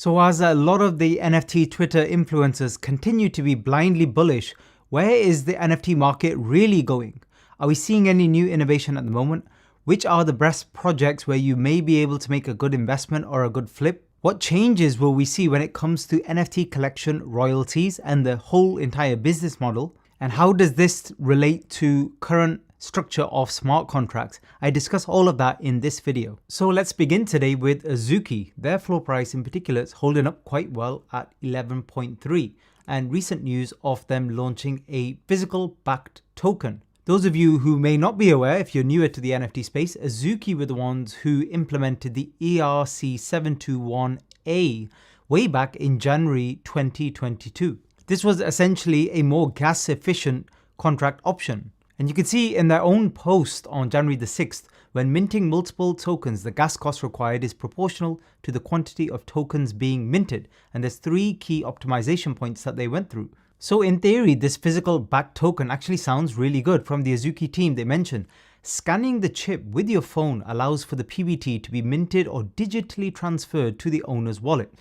So as a lot of the NFT Twitter influencers continue to be blindly bullish, where is the NFT market really going? Are we seeing any new innovation at the moment? Which are the best projects where you may be able to make a good investment or a good flip? What changes will we see when it comes to NFT collection royalties and the whole entire business model? And how does this relate to current structure of smart contracts? I discuss all of that in this video. So let's begin today with Azuki. Their floor price in particular is holding up quite well at 11.3, and recent news of them launching a physical backed token. Those of you who may not be aware, if you're newer to the NFT space, Azuki were the ones who implemented the ERC721A way back in January 2022. This was essentially a more gas efficient contract option. And you can see in their own post on January the 6th, when minting multiple tokens, the gas cost required is proportional to the quantity of tokens being minted. And there's 3 key optimization points that they went through. So in theory, this physical backed token actually sounds really good. From the Azuki team, they mentioned scanning the chip with your phone allows for the PBT to be minted or digitally transferred to the owner's wallet.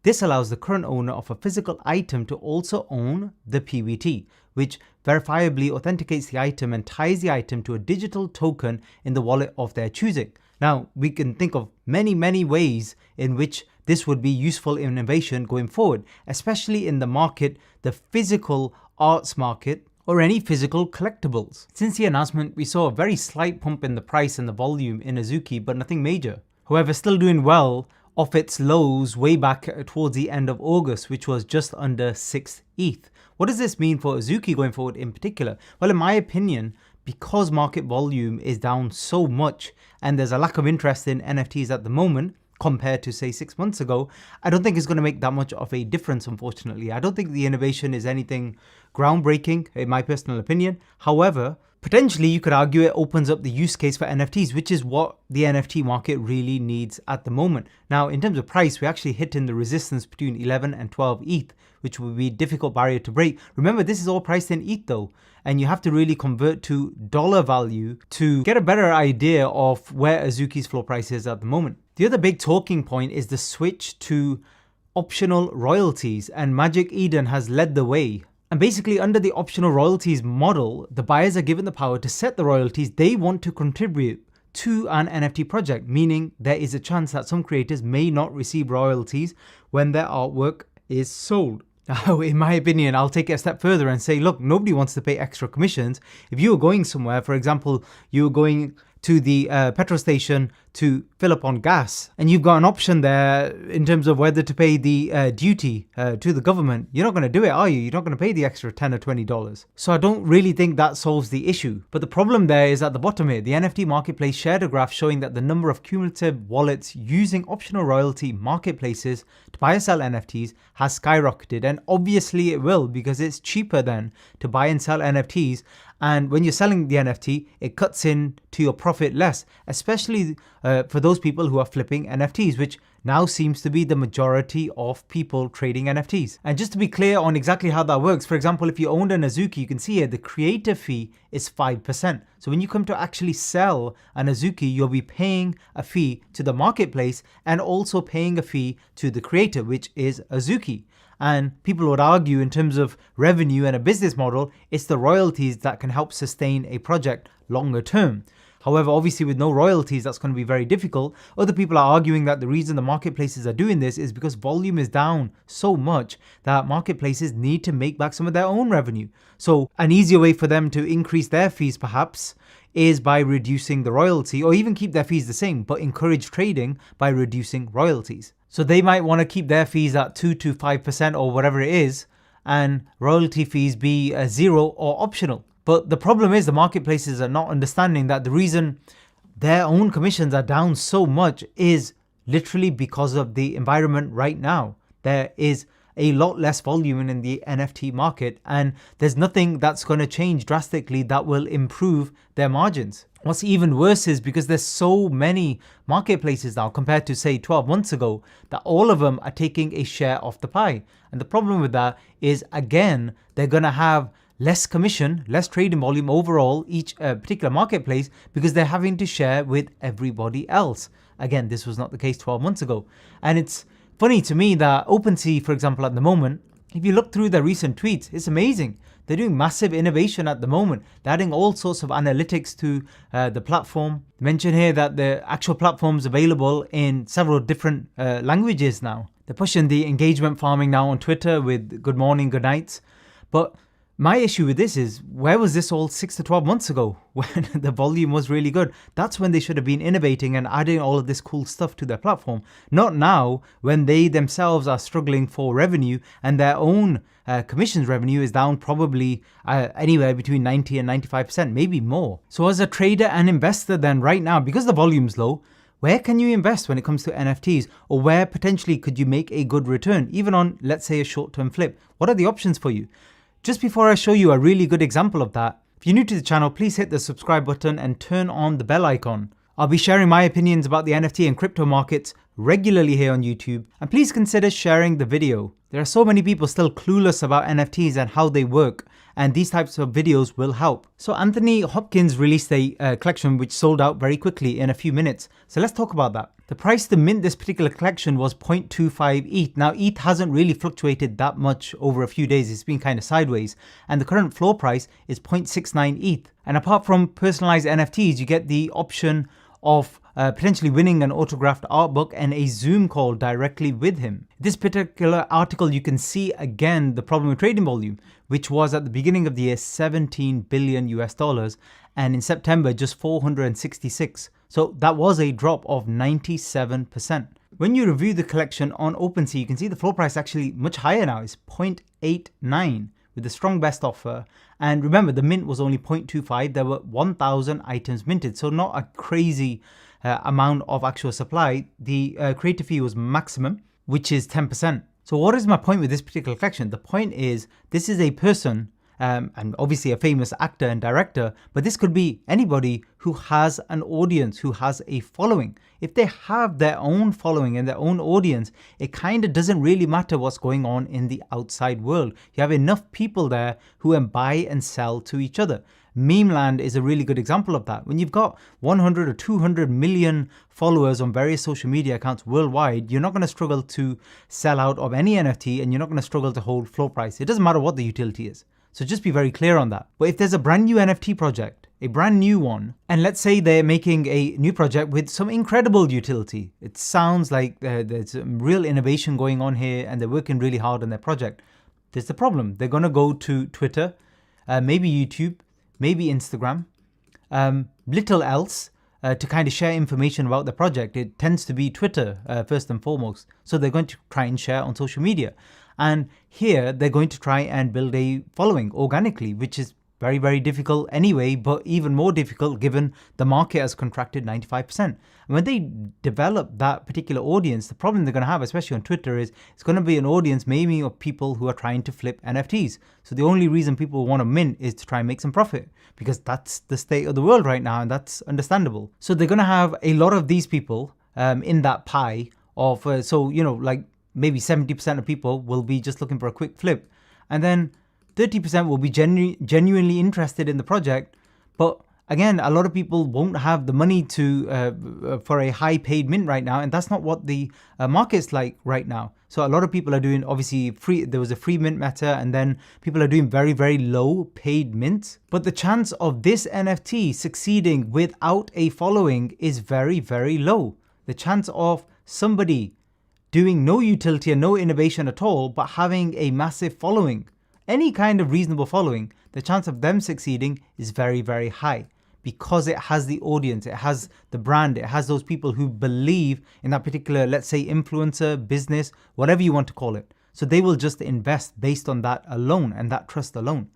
This allows the current owner of a physical item to also own the PBT, which verifiably authenticates the item and ties the item to a digital token in the wallet of their choosing. Now, we can think of many ways in which this would be useful innovation going forward, especially in the market, the physical arts market, or any physical collectibles. Since the announcement, we saw a very slight pump in the price and the volume in Azuki, but nothing major. However, still doing well off its lows way back towards the end of August, which was just under 6 ETH. What does this mean for Azuki going forward in particular? Well, in my opinion, because market volume is down so much and there's a lack of interest in NFTs at the moment, compared to say 6 months ago, I don't think it's going to make that much of a difference, unfortunately. I don't think the innovation is anything groundbreaking, in my personal opinion. However, potentially you could argue it opens up the use case for NFTs, which is what the NFT market really needs at the moment. Now, in terms of price, we actually hit in the resistance between 11 and 12 ETH, which would be a difficult barrier to break. Remember, this is all priced in ETH though, and you have to really convert to dollar value to get a better idea of where Azuki's floor price is at the moment. The other big talking point is the switch to optional royalties, and Magic Eden has led the way. And basically, under the optional royalties model, the buyers are given the power to set the royalties they want to contribute to an NFT project, meaning there is a chance that some creators may not receive royalties when their artwork is sold. Now, in my opinion, I'll take it a step further and say, look, nobody wants to pay extra commissions. If you were going somewhere, for example, you were going to the petrol station to fill up on gas, and you've got an option there in terms of whether to pay the duty to the government, you're not going to do it, are you? You're not going to pay the extra $10 or $20. So I don't really think that solves the issue. But the problem there is at the bottom here. The NFT marketplace shared a graph showing that the number of cumulative wallets using optional royalty marketplaces to buy and sell NFTs has skyrocketed, and obviously it will, because it's cheaper then to buy and sell NFTs. And when you're selling the NFT, it cuts in to your profit less, especially for those people who are flipping NFTs, which now seems to be the majority of people trading NFTs. And just to be clear on exactly how that works, for example, if you owned an Azuki, you can see here the creator fee is 5%. So when you come to actually sell an Azuki, you'll be paying a fee to the marketplace and also paying a fee to the creator, which is Azuki. And people would argue in terms of revenue and a business model, it's the royalties that can help sustain a project longer term. However, obviously with no royalties, that's going to be very difficult. Other people are arguing that the reason the marketplaces are doing this is because volume is down so much that marketplaces need to make back some of their own revenue. So an easier way for them to increase their fees perhaps is by reducing the royalty, or even keep their fees the same, but encourage trading by reducing royalties. So they might want to keep their fees at 2 to 5% or whatever it is, and royalty fees be 0 or optional. But the problem is the marketplaces are not understanding that the reason their own commissions are down so much is literally because of the environment right now. There is a lot less volume in the NFT market, and there's nothing that's going to change drastically that will improve their margins. What's even worse is because there's so many marketplaces now compared to say 12 months ago, that all of them are taking a share of the pie. And the problem with that is, again, they're going to have less commission, less trading volume overall, each particular marketplace, because they're having to share with everybody else. Again, this was not the case 12 months ago. And it's funny to me that OpenSea, for example, at the moment, if you look through their recent tweets, it's amazing. They're doing massive innovation at the moment. They're adding all sorts of analytics to the platform. Mention here that the actual platform's available in several different languages now. They're pushing the engagement farming now on Twitter with good morning, good nights. But my issue with this is, where was this all 6 to 12 months ago when the volume was really good? That's when they should have been innovating and adding all of this cool stuff to their platform. Not now, when they themselves are struggling for revenue and their own commissions revenue is down probably anywhere between 90 and 95%, maybe more. So as a trader and investor then right now, because the volume's low, where can you invest when it comes to NFTs? Or where potentially could you make a good return, even on, let's say, a short-term flip? What are the options for you? Just before I show you a really good example of that, if you're new to the channel, please hit the subscribe button and turn on the bell icon. I'll be sharing my opinions about the NFT and crypto markets regularly here on YouTube, and please consider sharing the video. There are so many people still clueless about NFTs and how they work, and these types of videos will help. So Anthony Hopkins released a collection which sold out very quickly in a few minutes. So let's talk about that. The price to mint this particular collection was 0.25 ETH. Now ETH hasn't really fluctuated that much over a few days. It's been kind of sideways. And the current floor price is 0.69 ETH. And apart from personalized NFTs, you get the option of potentially winning an autographed art book and a Zoom call directly with him. This particular article, you can see again the problem with trading volume, which was at the beginning of the year 17 billion US dollars, and in September just 466. So that was a drop of 97%. When you review the collection on OpenSea, you can see the floor price actually much higher now. It's 0.89 with a strong best offer. And remember, the mint was only 0.25. There were 1,000 items minted, so not a crazy amount of actual supply. The creator fee was maximum, which is 10%. So what is my point with this particular collection? The point is, this is a person, and obviously a famous actor and director, but this could be anybody who has an audience, who has a following. If they have their own following and their own audience, it kind of doesn't really matter what's going on in the outside world. You have enough people there who buy and sell to each other. Meme Land is a really good example of that. When you've got 100 or 200 million followers on various social media accounts worldwide, you're not going to struggle to sell out of any NFT, and you're not going to struggle to hold floor price. It doesn't matter what the utility is. So just be very clear on that. But if there's a brand new NFT project, a brand new one, and let's say they're making a new project with some incredible utility, it sounds like there's some real innovation going on here and they're working really hard on their project. There's the problem. They're going to go to Twitter, maybe YouTube, maybe Instagram, little else to kind of share information about the project. It tends to be Twitter first and foremost. So they're going to try and share on social media. And here they're going to try and build a following organically, which is very, very difficult anyway, but even more difficult given the market has contracted 95%. And when they develop that particular audience, the problem they're going to have, especially on Twitter, is it's going to be an audience maybe of people who are trying to flip NFTs. So the only reason people want to mint is to try and make some profit, because that's the state of the world right now, and that's understandable. So they're going to have a lot of these people in that pie of, so, you know, like maybe 70% of people will be just looking for a quick flip. And then 30% will be genuinely interested in the project. But again, a lot of people won't have the money to for a high paid mint right now. And that's not what the market's like right now. So a lot of people are doing obviously free. There was a free mint meta, and then people are doing very, very low paid mints. But the chance of this NFT succeeding without a following is very, very low. The chance of somebody doing no utility and no innovation at all, but having a massive following, any kind of reasonable following, the chance of them succeeding is very, very high, because it has the audience, it has the brand, it has those people who believe in that particular, let's say, influencer, business, whatever you want to call it. So they will just invest based on that alone and that trust alone.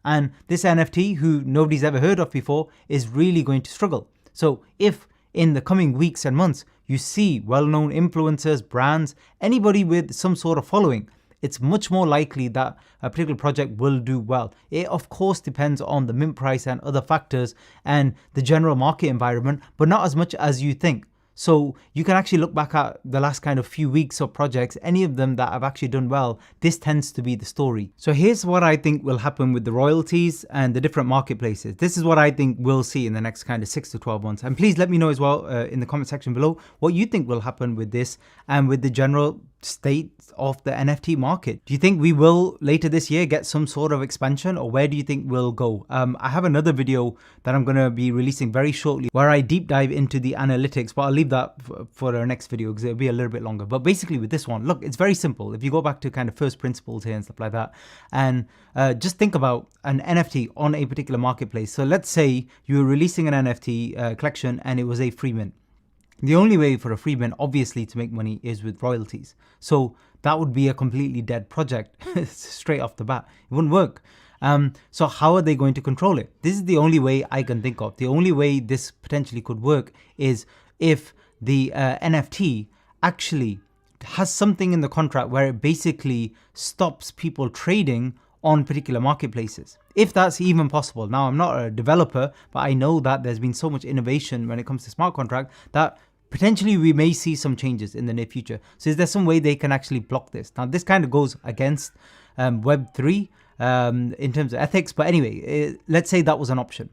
And this NFT, who nobody's ever heard of before, is really going to struggle. So if in the coming weeks and months, you see well-known influencers, brands, anybody with some sort of following, it's much more likely that a particular project will do well. It of course depends on the mint price and other factors and the general market environment, but not as much as you think. So you can actually look back at the last kind of few weeks of projects, any of them that have actually done well, this tends to be the story. So here's what I think will happen with the royalties and the different marketplaces. This is what I think we'll see in the next kind of 6 to 12 months. And please let me know as well in the comment section below what you think will happen with this and with the general state of the NFT market. Do you think we will later this year get some sort of expansion, or where do you think we'll go? I have another video that I'm going to be releasing very shortly where I deep dive into the analytics, but I'll leave that for our next video because it'll be a little bit longer. But basically with this one, look, it's very simple. If you go back to kind of first principles here and stuff like that, and just think about an NFT on a particular marketplace. So let's say you were releasing an NFT collection and it was a free mint. The only way for a free mint, obviously, to make money is with royalties. So that would be a completely dead project straight off the bat. It wouldn't work. So how are they going to control it? This is the only way I can think of. The only way this potentially could work is if the NFT actually has something in the contract where it basically stops people trading on particular marketplaces, if that's even possible. Now, I'm not a developer, but I know that there's been so much innovation when it comes to smart contract that potentially we may see some changes in the near future. So is there some way they can actually block this? Now, this kind of goes against Web3 in terms of ethics, but anyway, let's say that was an option.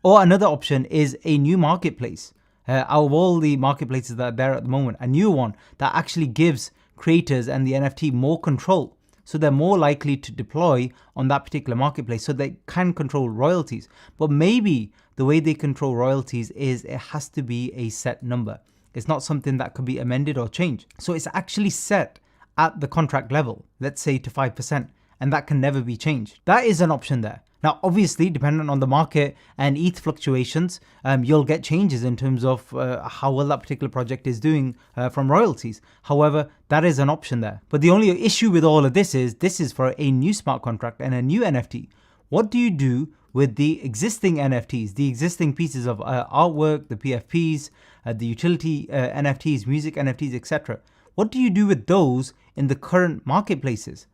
Or another option is a new marketplace. Out of all the marketplaces that are there at the moment, a new one that actually gives creators and the NFT more control. So they're more likely to deploy on that particular marketplace so they can control royalties. But maybe the way they control royalties is it has to be a set number. It's not something that could be amended or changed. So it's actually set at the contract level, let's say to 5%, and that can never be changed. That is an option there. Now, obviously, depending on the market and ETH fluctuations, you'll get changes in terms of how well that particular project is doing from royalties. However, that is an option there. But the only issue with all of this is for a new smart contract and a new NFT. What do you do with the existing NFTs, the existing pieces of artwork, the PFPs, the utility NFTs, music NFTs, etc.? What do you do with those in the current marketplaces?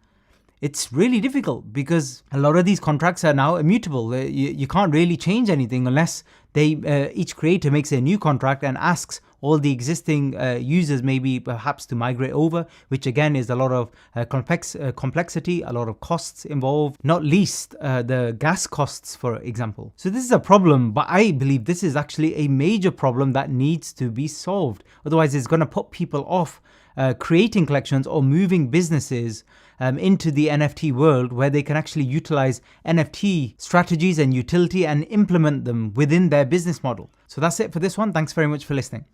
It's really difficult because a lot of these contracts are now immutable. You can't really change anything unless each creator makes a new contract and asks all the existing users maybe perhaps to migrate over, which again is a lot of complexity, a lot of costs involved, not least the gas costs, for example. So this is a problem, but I believe this is actually a major problem that needs to be solved. Otherwise, it's going to put people off creating collections or moving businesses into the NFT world where they can actually utilize NFT strategies and utility and implement them within their business model. So that's it for this one. Thanks very much for listening.